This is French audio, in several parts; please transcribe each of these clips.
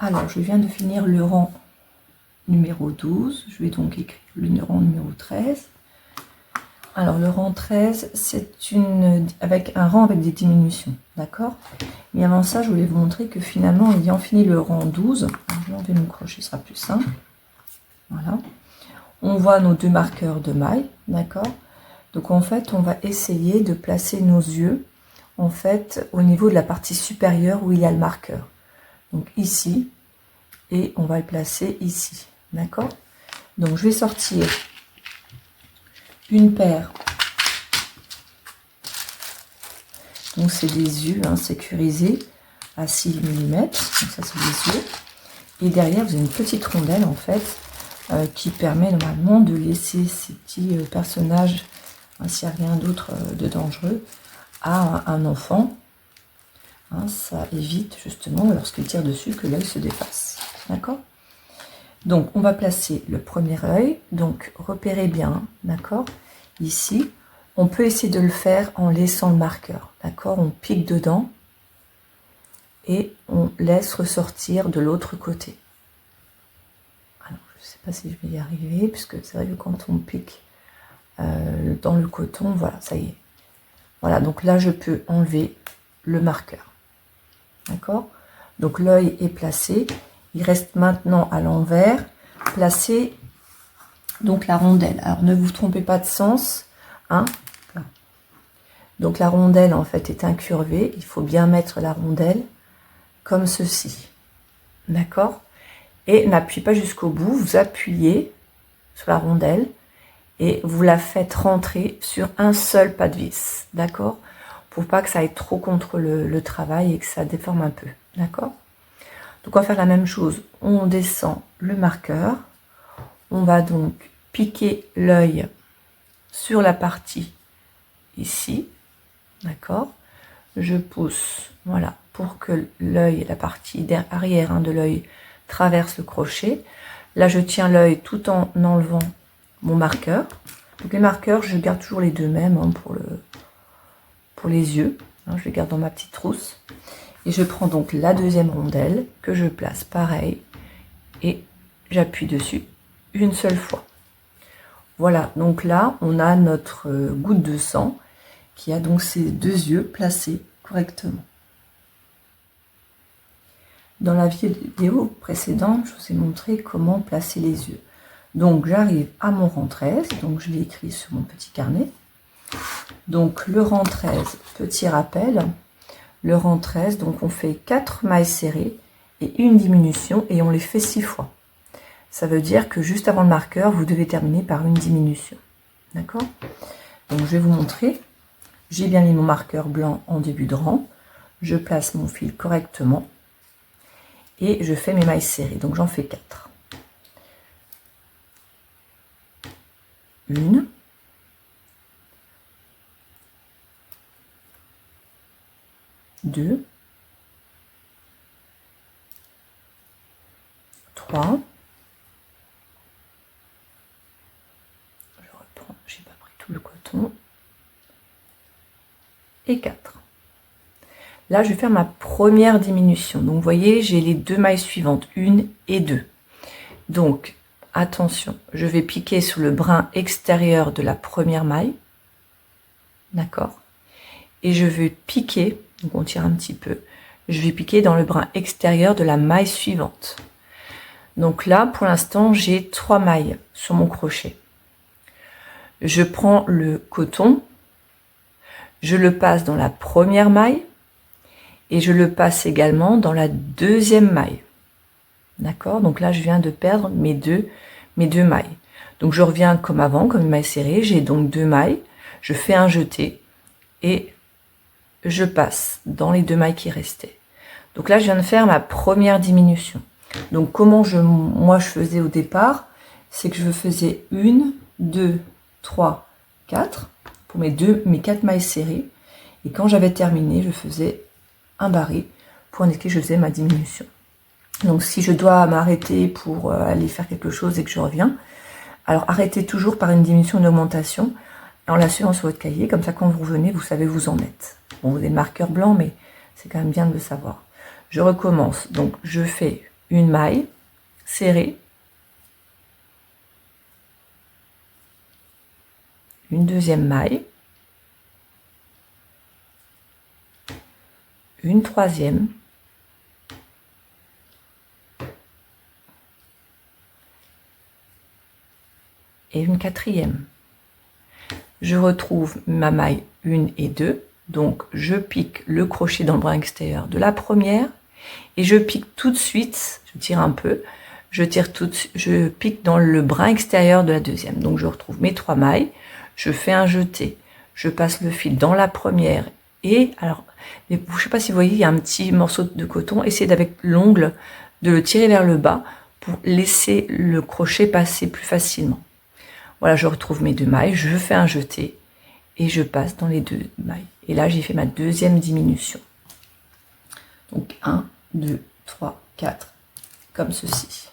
Alors, je viens de finir le rang numéro 12. Je vais donc écrire le rang numéro 13. Alors, le rang 13, c'est avec un rang avec des diminutions, d'accord? Mais avant ça, je voulais vous montrer que finalement, ayant fini le rang 12, je vais enlever mon crochet, ce sera plus simple. Voilà. On voit nos deux marqueurs de mailles, d'accord? Donc, en fait, on va essayer de placer nos yeux, en fait, au niveau de la partie supérieure où il y a le marqueur. Donc, ici, et on va le placer ici, d'accord? Donc, je vais sortir une paire. Donc c'est des yeux sécurisés à 6 mm, donc ça c'est des yeux. Et derrière vous avez une petite rondelle en fait qui permet normalement de laisser ces petits personnages, s'il n'y a rien d'autre de dangereux, à un enfant. Ça évite justement lorsqu'il tire dessus que l'œil se défasse. D'accord? Donc on va placer le premier œil, donc repérez bien, d'accord? Ici. On peut essayer de le faire en laissant le marqueur, d'accord? On pique dedans et on laisse ressortir de l'autre côté. Alors, je ne sais pas si je vais y arriver, puisque c'est vrai que quand on pique dans le coton, voilà, ça y est. Voilà, donc là, je peux enlever le marqueur, d'accord? Donc l'œil est placé. Il reste maintenant à l'envers, placer donc la rondelle. Alors, ne vous trompez pas de sens, hein? Donc la rondelle en fait est incurvée, il faut bien mettre la rondelle comme ceci, d'accord? Et n'appuyez pas jusqu'au bout, vous appuyez sur la rondelle et vous la faites rentrer sur un seul pas de vis, d'accord? Pour pas que ça aille trop contre le travail et que ça déforme un peu, d'accord? Donc on va faire la même chose, on descend le marqueur, on va donc piquer l'œil sur la partie ici, d'accord? Je pousse, voilà, pour que l'œil, la partie arrière de l'œil traverse le crochet. Là, je tiens l'œil tout en enlevant mon marqueur. Donc les marqueurs, je garde toujours les deux mêmes pour les yeux. Je les garde dans ma petite trousse. Et je prends donc la deuxième rondelle que je place pareil et j'appuie dessus une seule fois. Voilà, donc là, on a notre goutte de sang qui a donc ces deux yeux placés correctement. Dans la vidéo précédente, je vous ai montré comment placer les yeux. Donc j'arrive à mon rang 13, donc je l'ai écrit sur mon petit carnet. Donc le rang 13, petit rappel, le rang 13, donc on fait 4 mailles serrées et une diminution et on les fait 6 fois. Ça veut dire que juste avant le marqueur, vous devez terminer par une diminution. D'accord? Donc je vais vous montrer. J'ai bien mis mon marqueur blanc en début de rang. Je place mon fil correctement. Et je fais mes mailles serrées. Donc j'en fais 4. 1. 2. 3. Je reprends, j'ai pas pris tout le coton. Et 4. Là, je vais faire ma première diminution. Donc, vous voyez, j'ai les deux mailles suivantes, 1 et 2. Donc, attention, je vais piquer sur le brin extérieur de la première maille. D'accord? Et je vais piquer, donc on tire un petit peu, je vais piquer dans le brin extérieur de la maille suivante. Donc là, pour l'instant, j'ai 3 mailles sur mon crochet. Je prends le coton, je le passe dans la première maille, et je le passe également dans la deuxième maille. D'accord? Donc là, je viens de perdre mes deux mailles. Donc je reviens comme avant, comme une maille serrée. J'ai donc 2 mailles. Je fais un jeté et je passe dans les 2 mailles qui restaient. Donc là, je viens de faire ma première diminution. Donc comment moi je faisais au départ, c'est que je faisais 1, 2, 3, 4 pour mes 4 mailles serrées. Et quand j'avais terminé, je faisais un barré pour indiquer que je faisais ma diminution. Donc si je dois m'arrêter pour aller faire quelque chose et que je reviens, alors arrêtez toujours par une diminution, une augmentation en la suivant sur votre cahier, comme ça quand vous revenez, vous savez où vous en êtes. Bon, vous avez le marqueur blanc, mais c'est quand même bien de le savoir. Je recommence, donc je fais une maille serrée, une deuxième maille, une troisième, et une quatrième. Je retrouve ma maille 1 et 2, donc je pique le crochet dans le brin extérieur de la première et je pique tout de suite, je tire un peu, je pique dans le brin extérieur de la deuxième. Donc je retrouve mes 3 mailles, je fais un jeté, je passe le fil dans la première et alors, je ne sais pas si vous voyez, il y a un petit morceau de coton, essayez d'avec l'ongle de le tirer vers le bas pour laisser le crochet passer plus facilement. Voilà, je retrouve mes 2 mailles, je fais un jeté et je passe dans les 2 mailles. Et là, j'ai fait ma deuxième diminution. Donc 1, 2, 3, 4, comme ceci.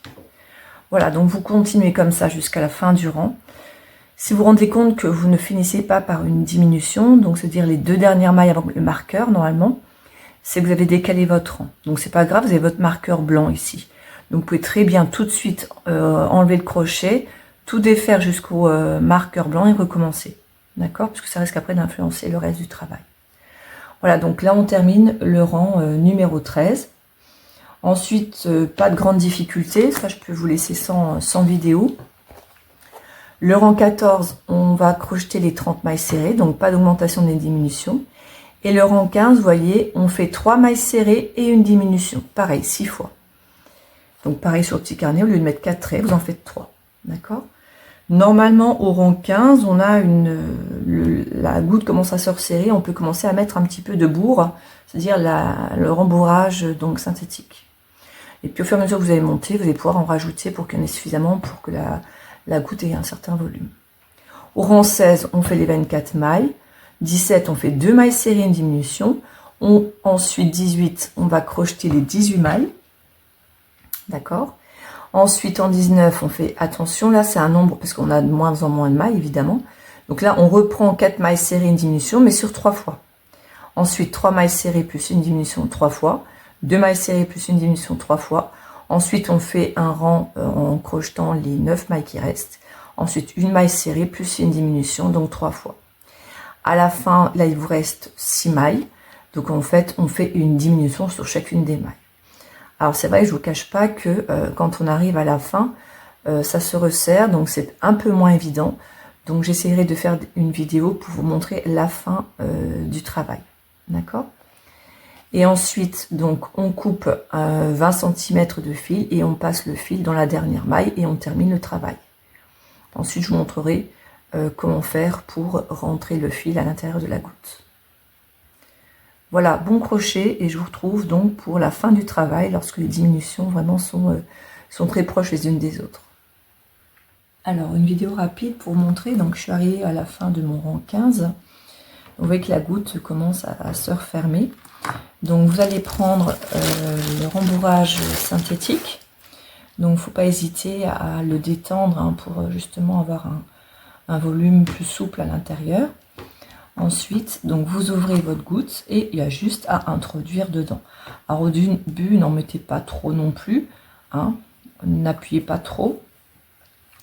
Voilà, donc vous continuez comme ça jusqu'à la fin du rang. Si vous vous rendez compte que vous ne finissez pas par une diminution, donc c'est-à-dire les 2 dernières mailles avant le marqueur, normalement, c'est que vous avez décalé votre rang. Donc c'est pas grave, vous avez votre marqueur blanc ici. Donc vous pouvez très bien tout de suite enlever le crochet, tout défaire jusqu'au marqueur blanc et recommencer. D'accord? Parce que ça risque après d'influencer le reste du travail. Voilà, donc là on termine le rang numéro 13. Ensuite, pas de grande difficulté, ça je peux vous laisser sans vidéo. Le rang 14, on va crocheter les 30 mailles serrées, donc pas d'augmentation des diminutions. Et le rang 15, vous voyez, on fait 3 mailles serrées et une diminution. Pareil, 6 fois. Donc pareil sur le petit carnet, au lieu de mettre 4 traits, vous en faites 3. D'accord? Normalement, au rang 15, on a la goutte commence à se resserrer, on peut commencer à mettre un petit peu de bourre, c'est-à-dire le rembourrage donc synthétique. Et puis au fur et à mesure que vous allez monter, vous allez pouvoir en rajouter pour qu'il y en ait suffisamment pour que la goutte ait un certain volume. Au rang 16, on fait les 24 mailles. 17, on fait 2 mailles serrées, une diminution. Ensuite, 18, on va crocheter les 18 mailles. D'accord? Ensuite, en 19, on fait, attention, là c'est un nombre, parce qu'on a de moins en moins de mailles, évidemment. Donc là, on reprend 4 mailles serrées, une diminution, mais sur 3 fois. Ensuite, 3 mailles serrées plus une diminution 3 fois. 2 mailles serrées plus une diminution 3 fois. Ensuite, on fait un rang en crochetant les 9 mailles qui restent. Ensuite, une maille serrée plus une diminution, donc 3 fois. À la fin, là, il vous reste 6 mailles. Donc, en fait, on fait une diminution sur chacune des mailles. Alors, c'est vrai que je ne vous cache pas que quand on arrive à la fin, ça se resserre, donc c'est un peu moins évident. Donc, j'essaierai de faire une vidéo pour vous montrer la fin du travail. D'accord? Et ensuite, donc, on coupe 20 cm de fil et on passe le fil dans la dernière maille et on termine le travail. Ensuite, je vous montrerai comment faire pour rentrer le fil à l'intérieur de la goutte. Voilà, bon crochet et je vous retrouve donc pour la fin du travail lorsque les diminutions vraiment sont très proches les unes des autres. Alors, une vidéo rapide pour vous montrer, donc je suis arrivée à la fin de mon rang 15. Vous voyez que la goutte commence à se refermer. Donc vous allez prendre le rembourrage synthétique. Donc il ne faut pas hésiter à le détendre hein, pour justement avoir un volume plus souple à l'intérieur. Ensuite, donc vous ouvrez votre goutte et il y a juste à introduire dedans. Alors au début, n'en mettez pas trop non plus. Hein, n'appuyez pas trop.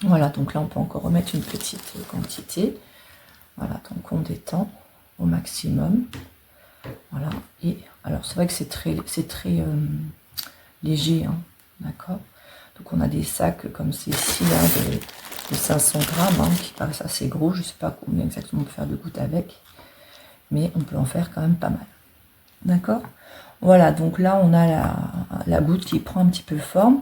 Voilà, donc là on peut encore remettre une petite quantité. Voilà, donc on détend au maximum. Voilà, et alors c'est vrai que c'est très léger, hein, d'accord. Donc on a des sacs comme ceci là de 500 grammes hein, qui paraissent assez gros. Je ne sais pas combien exactement on peut faire de gouttes avec, mais on peut en faire quand même pas mal. D'accord. Voilà, donc là on a la goutte qui prend un petit peu forme.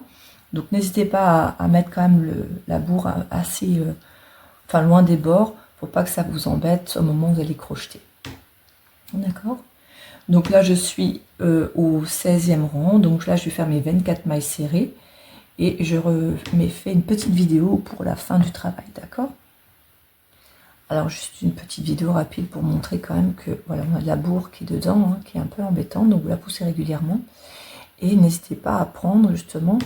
Donc n'hésitez pas à mettre quand même la bourre assez, loin des bords, pour pas que ça vous embête au moment où vous allez crocheter. D'accord. Donc là je suis au 16e rang, donc là je vais faire mes 24 mailles serrées et je fait une petite vidéo pour la fin du travail, d'accord. Alors juste une petite vidéo rapide pour montrer quand même que voilà, on a de la bourre qui est dedans, hein, qui est un peu embêtante, donc vous la poussez régulièrement et n'hésitez pas à prendre justement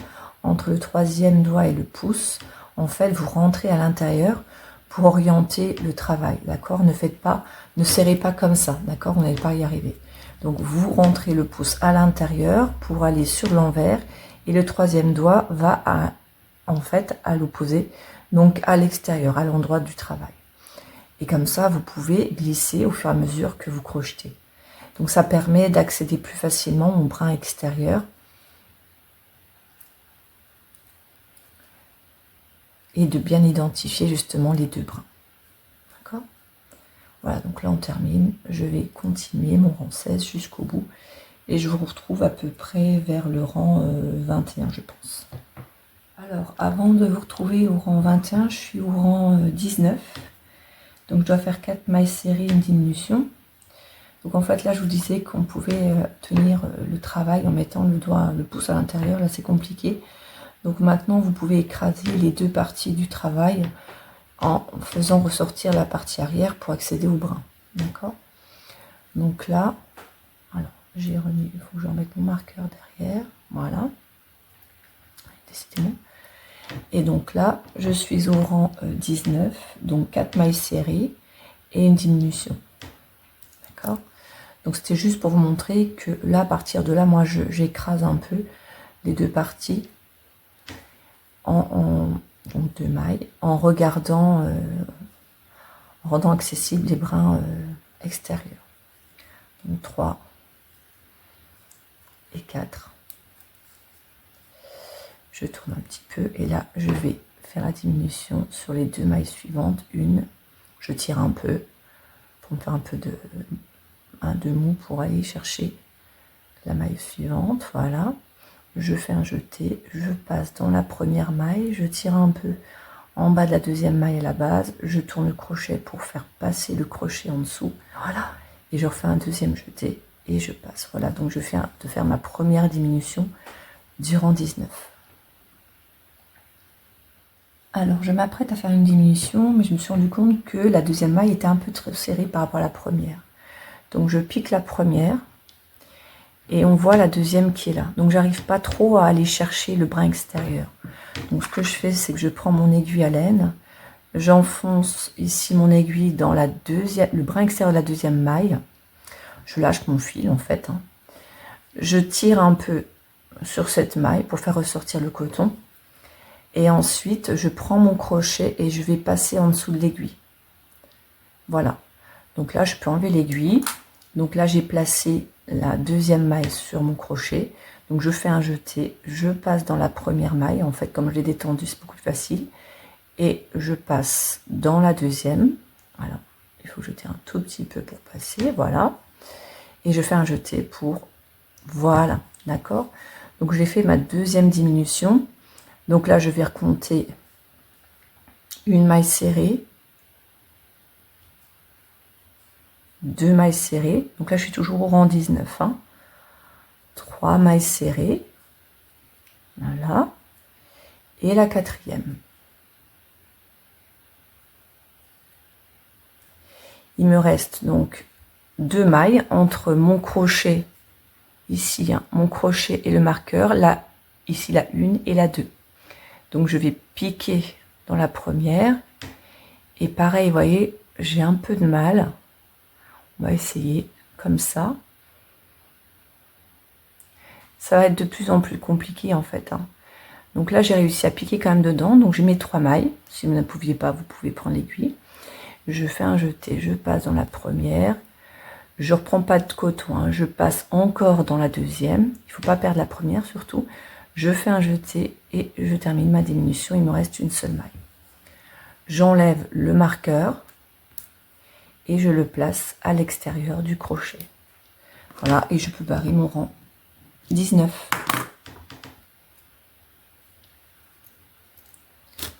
entre le 3e doigt et le pouce, en fait vous rentrez à l'intérieur pour orienter le travail, d'accord. Ne serrez pas comme ça, d'accord, vous n'allez pas y arriver. Donc vous rentrez le pouce à l'intérieur pour aller sur l'envers et le troisième doigt va en fait à l'opposé, donc à l'extérieur, à l'endroit du travail. Et comme ça, vous pouvez glisser au fur et à mesure que vous crochetez. Donc ça permet d'accéder plus facilement au brin extérieur. Et de bien identifier justement les deux brins. D'accord? Voilà, donc là on termine. Je vais continuer mon rang 16 jusqu'au bout. Et je vous retrouve à peu près vers le rang 21, je pense. Alors, avant de vous retrouver au rang 21, je suis au rang 19. Donc je dois faire 4 mailles serrées, une diminution. Donc en fait là je vous disais qu'on pouvait tenir le travail en mettant le pouce à l'intérieur. Là c'est compliqué. Donc maintenant vous pouvez écraser les deux parties du travail en faisant ressortir la partie arrière pour accéder au brin. D'accord? Donc là, alors j'ai remis, il faut que je remette mon marqueur derrière. Voilà. Décidément. Et donc là, je suis au rang 19, donc 4 mailles serrées et une diminution. D'accord? Donc c'était juste pour vous montrer que là, à partir de là, moi j'écrase un peu les deux parties donc 2 mailles en regardant, en rendant accessibles les brins extérieurs. Donc 3 et 4. Je tourne un petit peu et là je vais faire la diminution sur les 2 mailles suivantes. Une, je tire un peu pour me faire un peu de mou pour aller chercher la maille suivante. Voilà, je fais un jeté, je passe dans la première maille, je tire un peu en bas de la deuxième maille à la base, je tourne le crochet pour faire passer le crochet en dessous. Voilà, et je refais un deuxième jeté et je passe. Voilà, donc je viens de faire ma première diminution du rang 19. Alors, je m'apprête à faire une diminution, mais je me suis rendu compte que la deuxième maille était un peu trop serrée par rapport à la première. Donc, je pique la première et on voit la deuxième qui est là. Donc, j'arrive pas trop à aller chercher le brin extérieur. Donc, ce que je fais, c'est que je prends mon aiguille à laine, j'enfonce ici mon aiguille dans le brin extérieur de la deuxième maille. Je lâche mon fil, en fait. Je tire un peu sur cette maille pour faire ressortir le coton. Et ensuite, je prends mon crochet et je vais passer en dessous de l'aiguille. Voilà. Donc là, je peux enlever l'aiguille. Donc là, j'ai placé la deuxième maille sur mon crochet. Donc je fais un jeté, je passe dans la première maille. En fait, comme je l'ai détendu, c'est beaucoup plus facile. Et je passe dans la deuxième. Voilà. Il faut jeter un tout petit peu pour passer. Voilà. Et je fais un jeté pour... Voilà. D'accord? Donc j'ai fait ma deuxième diminution. Donc là, je vais recompter une maille serrée, 2 mailles serrées. Donc là, je suis toujours au rang 19. 3 mailles serrées. Voilà. Et la quatrième. Il me reste donc 2 mailles entre mon crochet, ici, mon crochet et le marqueur. Là, ici, la 1 et la 2. Donc je vais piquer dans la première et pareil, vous voyez, j'ai un peu de mal. On va essayer comme ça. Ça va être de plus en plus compliqué en fait. Donc là, j'ai réussi à piquer quand même dedans. Donc j'ai mes 3 mailles. Si vous ne pouviez pas, vous pouvez prendre l'aiguille. Je fais un jeté, je passe dans la première. Je reprends pas de coton, je passe encore dans la deuxième. Il ne faut pas perdre la première surtout. Je fais un jeté et je termine ma diminution. Il me reste une seule maille. J'enlève le marqueur et je le place à l'extérieur du crochet. Voilà, et je peux barrer mon rang 19.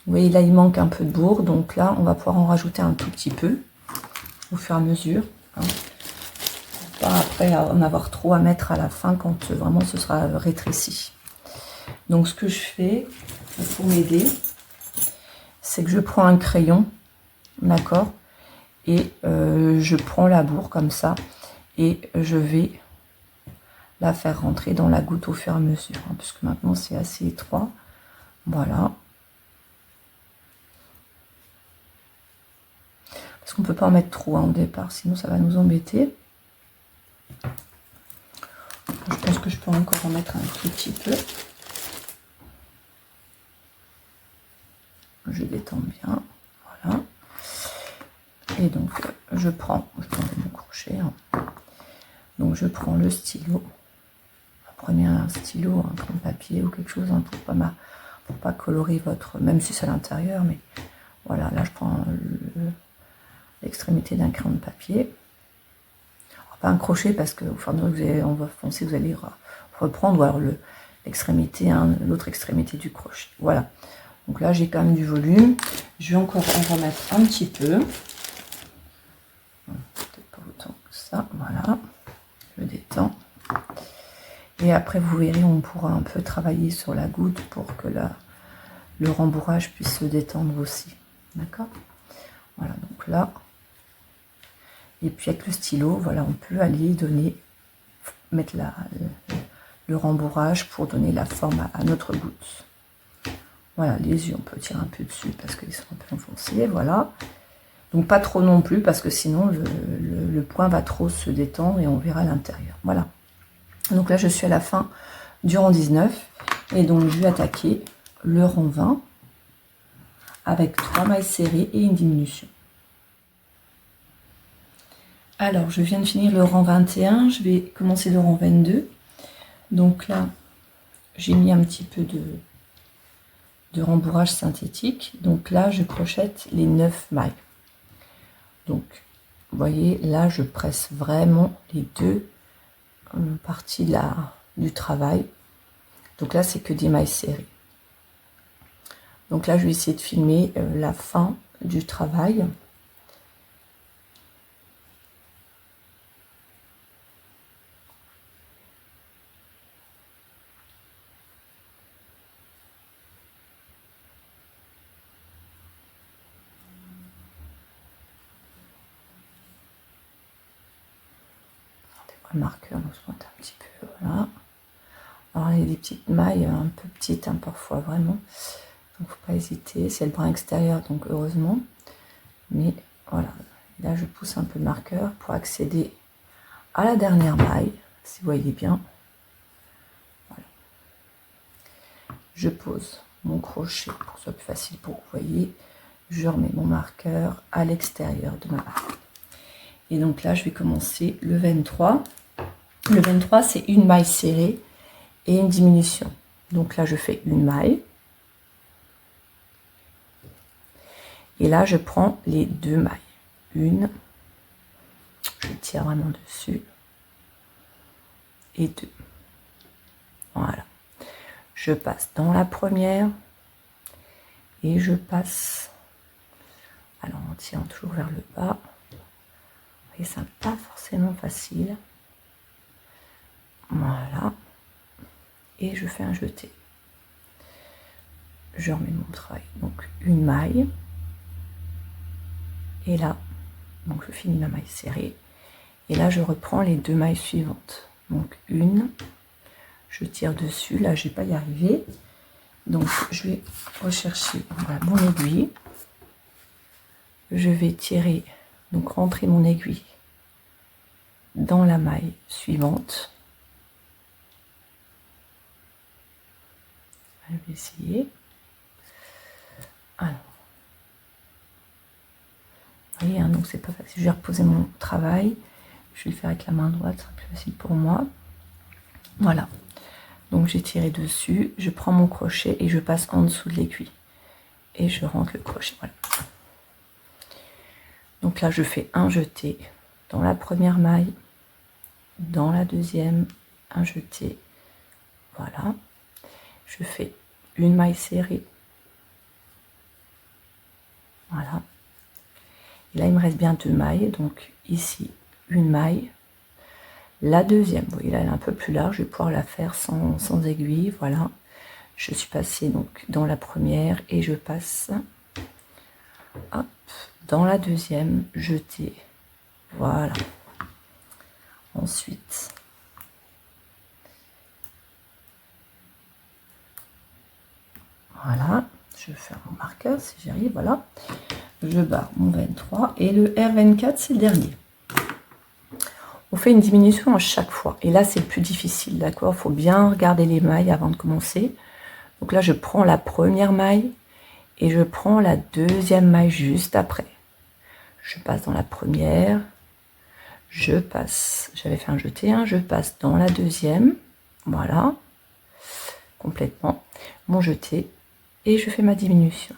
Vous voyez, là, il manque un peu de bourre. Donc là, on va pouvoir en rajouter un tout petit peu au fur et à mesure. Pas après en avoir trop à mettre à la fin quand vraiment ce sera rétréci. Donc ce que je fais pour m'aider, c'est que je prends un crayon, d'accord, et je prends la bourre comme ça et je vais la faire rentrer dans la goutte au fur et à mesure, puisque maintenant c'est assez étroit. Voilà. Parce qu'on ne peut pas en mettre trop au départ, sinon ça va nous embêter. Je pense que je peux encore en mettre un tout petit peu. je détends bien, voilà. Et donc je prends mon crochet, hein. Donc je prends le stylo. Prenez un stylo, un crayon de papier ou quelque chose, hein, pour pas colorer votre, même si c'est à l'intérieur, mais voilà, là je prends l'extrémité d'un crayon de papier. Alors, pas un crochet parce que au fur et à mesure on va foncer, vous allez reprendre, ou alors l'extrémité, hein, l'autre extrémité du crochet. Voilà. Donc là j'ai quand même du volume. Je vais encore en remettre un petit peu. Peut-être pas autant que ça. Voilà. Je détends. Et après vous verrez, on pourra un peu travailler sur la goutte pour que le rembourrage puisse se détendre aussi. D'accord? Voilà, donc là. Et puis avec le stylo, voilà, on peut aller mettre le rembourrage pour donner la forme à notre goutte. Voilà, les yeux, on peut tirer un peu dessus parce qu'ils sont un peu enfoncés, voilà. Donc pas trop non plus parce que sinon le point va trop se détendre et on verra l'intérieur. Voilà. Donc là, je suis à la fin du rang 19 et donc je vais attaquer le rang 20 avec 3 mailles serrées et une diminution. Alors, je viens de finir le rang 21, je vais commencer le rang 22. Donc là, j'ai mis un petit peu de rembourrage synthétique. Donc là, je crochette les 9 mailles. Donc, vous voyez, là, je presse vraiment les deux parties du travail. Donc là, c'est que des mailles serrées. Donc là, je vais essayer de filmer la fin du travail. Le marqueur, on se pointe un petit peu, voilà. Alors il y a des petites mailles un peu petites, hein, parfois vraiment. Donc faut pas hésiter, c'est le brin extérieur, donc heureusement. Mais voilà, là je pousse un peu le marqueur pour accéder à la dernière maille, si vous voyez bien. Voilà. Je pose mon crochet pour que ce soit plus facile pour que vous voyez. Je remets mon marqueur à l'extérieur de ma maille. Et donc là, je vais commencer le 23. Le 23, c'est une maille serrée et une diminution. Donc là, je fais une maille. Et là, je prends les deux mailles. Une, je tire vraiment dessus. Et deux. Voilà. Je passe dans la première. Et je passe, alors en tirant toujours vers le bas. Et ça n'est pas forcément facile. Voilà. Et je fais un jeté. Je remets mon travail. Donc une maille. Et là, donc je finis ma maille serrée. Et là, je reprends les deux mailles suivantes. Donc une, je tire dessus. Là, je ne vais pas y arriver. Donc je vais rechercher, voilà, mon aiguille. Je vais tirer, donc rentrer mon aiguille dans la maille suivante. Je vais essayer. Alors, vous voyez, hein, donc c'est pas facile. Je vais reposer mon travail. Je vais le faire avec la main droite, ce sera plus facile pour moi. Voilà. Donc j'ai tiré dessus, je prends mon crochet et je passe en dessous de l'aiguille. Et je rentre le crochet. Voilà. Donc là, je fais un jeté dans la première maille, dans la deuxième, un jeté. Voilà. Je fais une maille serrée. Voilà. Et là, il me reste bien deux mailles. Donc ici, une maille. La deuxième, vous voyez, là, elle est un peu plus large. Je vais pouvoir la faire sans aiguille. Voilà. Je suis passée donc dans la première et je passe hop, dans la deuxième, jeté. Voilà. Ensuite, voilà, je vais faire mon marqueur si j'y arrive, voilà. Je barre mon 23 et le R24, c'est le dernier. On fait une diminution à chaque fois. Et là, c'est le plus difficile, d'accord? Il faut bien regarder les mailles avant de commencer. Donc là, je prends la première maille et je prends la deuxième maille juste après. Je passe dans la première, je passe, j'avais fait un jeté, hein, je passe dans la deuxième, voilà, complètement, mon jeté, et je fais ma diminution.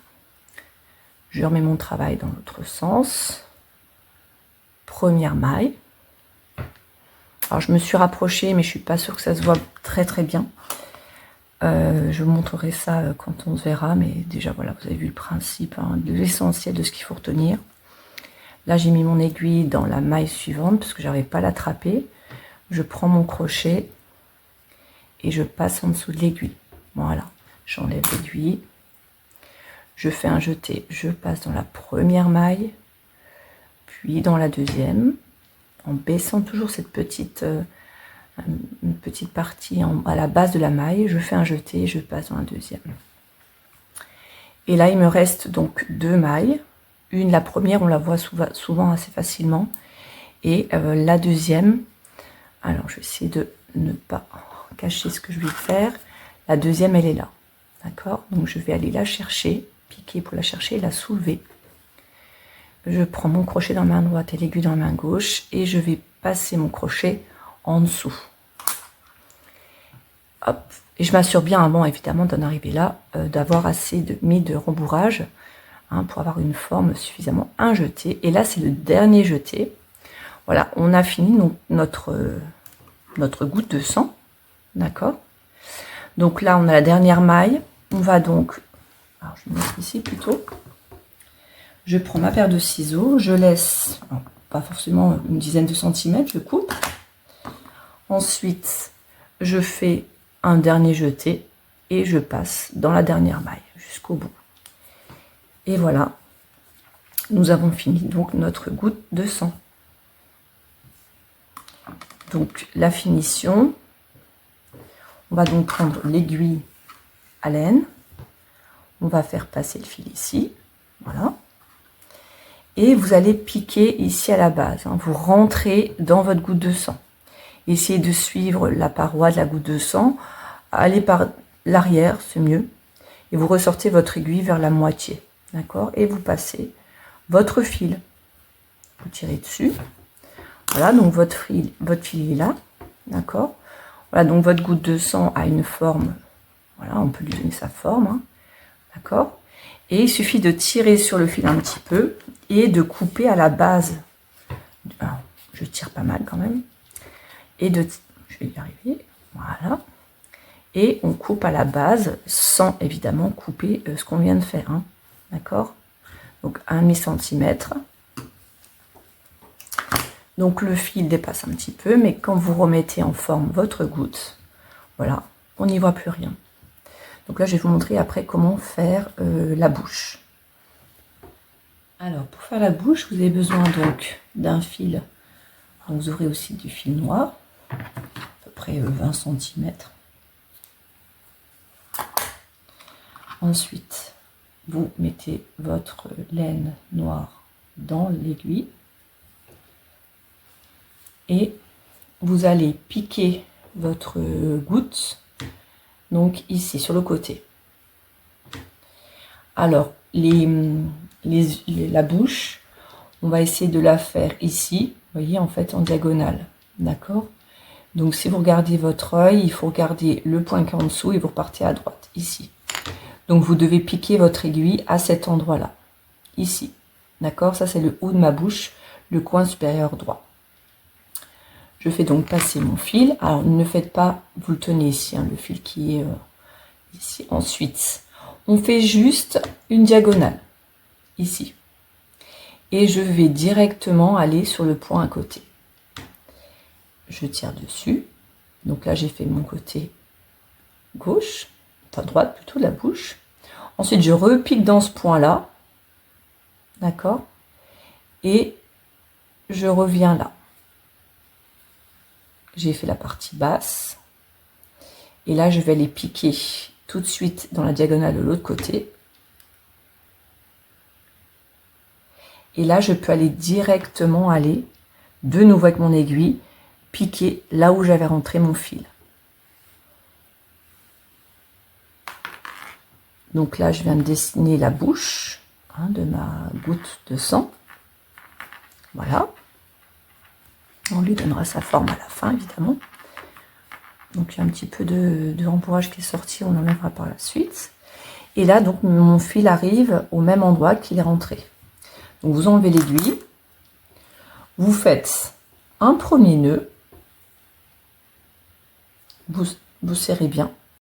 Je remets mon travail dans l'autre sens, première maille. Alors je me suis rapprochée, mais je suis pas sûre que ça se voit très très bien. Je vous montrerai ça quand on se verra, mais déjà voilà, vous avez vu le principe, hein, de l'essentiel de ce qu'il faut retenir. Là j'ai mis mon aiguille dans la maille suivante parce que j'arrive pas à l'attraper. Je prends mon crochet et je passe en dessous de l'aiguille. Voilà, j'enlève l'aiguille, je fais un jeté, je passe dans la première maille, puis dans la deuxième, en baissant toujours cette petite une petite partie à la base de la maille, je fais un jeté, je passe dans la deuxième. Et là il me reste donc deux mailles, la première on la voit souvent assez facilement, et la deuxième, alors je vais essayer de ne pas cacher ce que je vais faire, la deuxième elle est là, d'accord, donc je vais aller la chercher, piquer pour la chercher et la soulever. Je prends mon crochet dans la main droite et l'aiguille dans la main gauche et je vais passer mon crochet en dessous. Hop, et je m'assure bien avant évidemment d'en arriver là, d'avoir assez mis de rembourrage, hein, pour avoir une forme suffisamment un jeté. Et là c'est le dernier jeté. Voilà, on a fini notre goutte de sang, d'accord. Donc là on a la dernière maille. On va donc, alors je vais mettre ici plutôt. Je prends ma paire de ciseaux, je laisse, alors, pas forcément une dizaine de centimètres, je coupe. Ensuite, je fais un dernier jeté et je passe dans la dernière maille jusqu'au bout. Et voilà, nous avons fini donc notre goutte de sang. Donc la finition, on va donc prendre l'aiguille à laine, on va faire passer le fil ici, voilà. Et vous allez piquer ici à la base, hein, vous rentrez dans votre goutte de sang. Essayez de suivre la paroi de la goutte de sang, allez par l'arrière, c'est mieux, et vous ressortez votre aiguille vers la moitié, d'accord, et vous passez votre fil, vous tirez dessus, voilà, donc votre fil est là, d'accord, voilà, donc votre goutte de sang a une forme, voilà, on peut lui donner sa forme, hein, d'accord, et il suffit de tirer sur le fil un petit peu et de couper à la base, alors, je tire pas mal quand même, et je vais y arriver, voilà, et on coupe à la base sans évidemment couper ce qu'on vient de faire, hein, d'accord, donc 1,5 cm. Donc le fil dépasse un petit peu, mais quand vous remettez en forme votre goutte, voilà, on n'y voit plus rien. Donc là je vais vous montrer après comment faire la bouche. Alors pour faire la bouche, vous avez besoin donc d'un fil, donc vous aurez aussi du fil noir, à peu près 20 cm. Ensuite, vous mettez votre laine noire dans l'aiguille et vous allez piquer votre goutte, donc ici sur le côté. Alors, la bouche, on va essayer de la faire ici, vous voyez, en fait en diagonale, d'accord. Donc si vous regardez votre œil, il faut regarder le point qui est en dessous et vous repartez à droite, ici. Donc vous devez piquer votre aiguille à cet endroit-là, ici, d'accord. Ça c'est le haut de ma bouche, le coin supérieur droit. Je fais donc passer mon fil. Alors ne faites pas, vous le tenez ici, hein, le fil qui est ici. Ensuite, on fait juste une diagonale, ici. Et je vais directement aller sur le point à côté. Je tire dessus. Donc là, j'ai fait mon côté gauche, enfin droite plutôt de la bouche. Ensuite, je repique dans ce point-là. D'accord? Et je reviens là. J'ai fait la partie basse. Et là, je vais aller piquer tout de suite dans la diagonale de l'autre côté. Et là, je peux aller directement de nouveau avec mon aiguille, piquer là où j'avais rentré mon fil. Donc là, je viens de dessiner la bouche de ma goutte de sang. Voilà. On lui donnera sa forme à la fin, évidemment. Donc, il y a un petit peu de rembourrage qui est sorti, on enlèvera par la suite. Et là, donc, mon fil arrive au même endroit qu'il est rentré. Donc, vous enlevez l'aiguille. Vous faites un premier nœud. Vous serrez bien.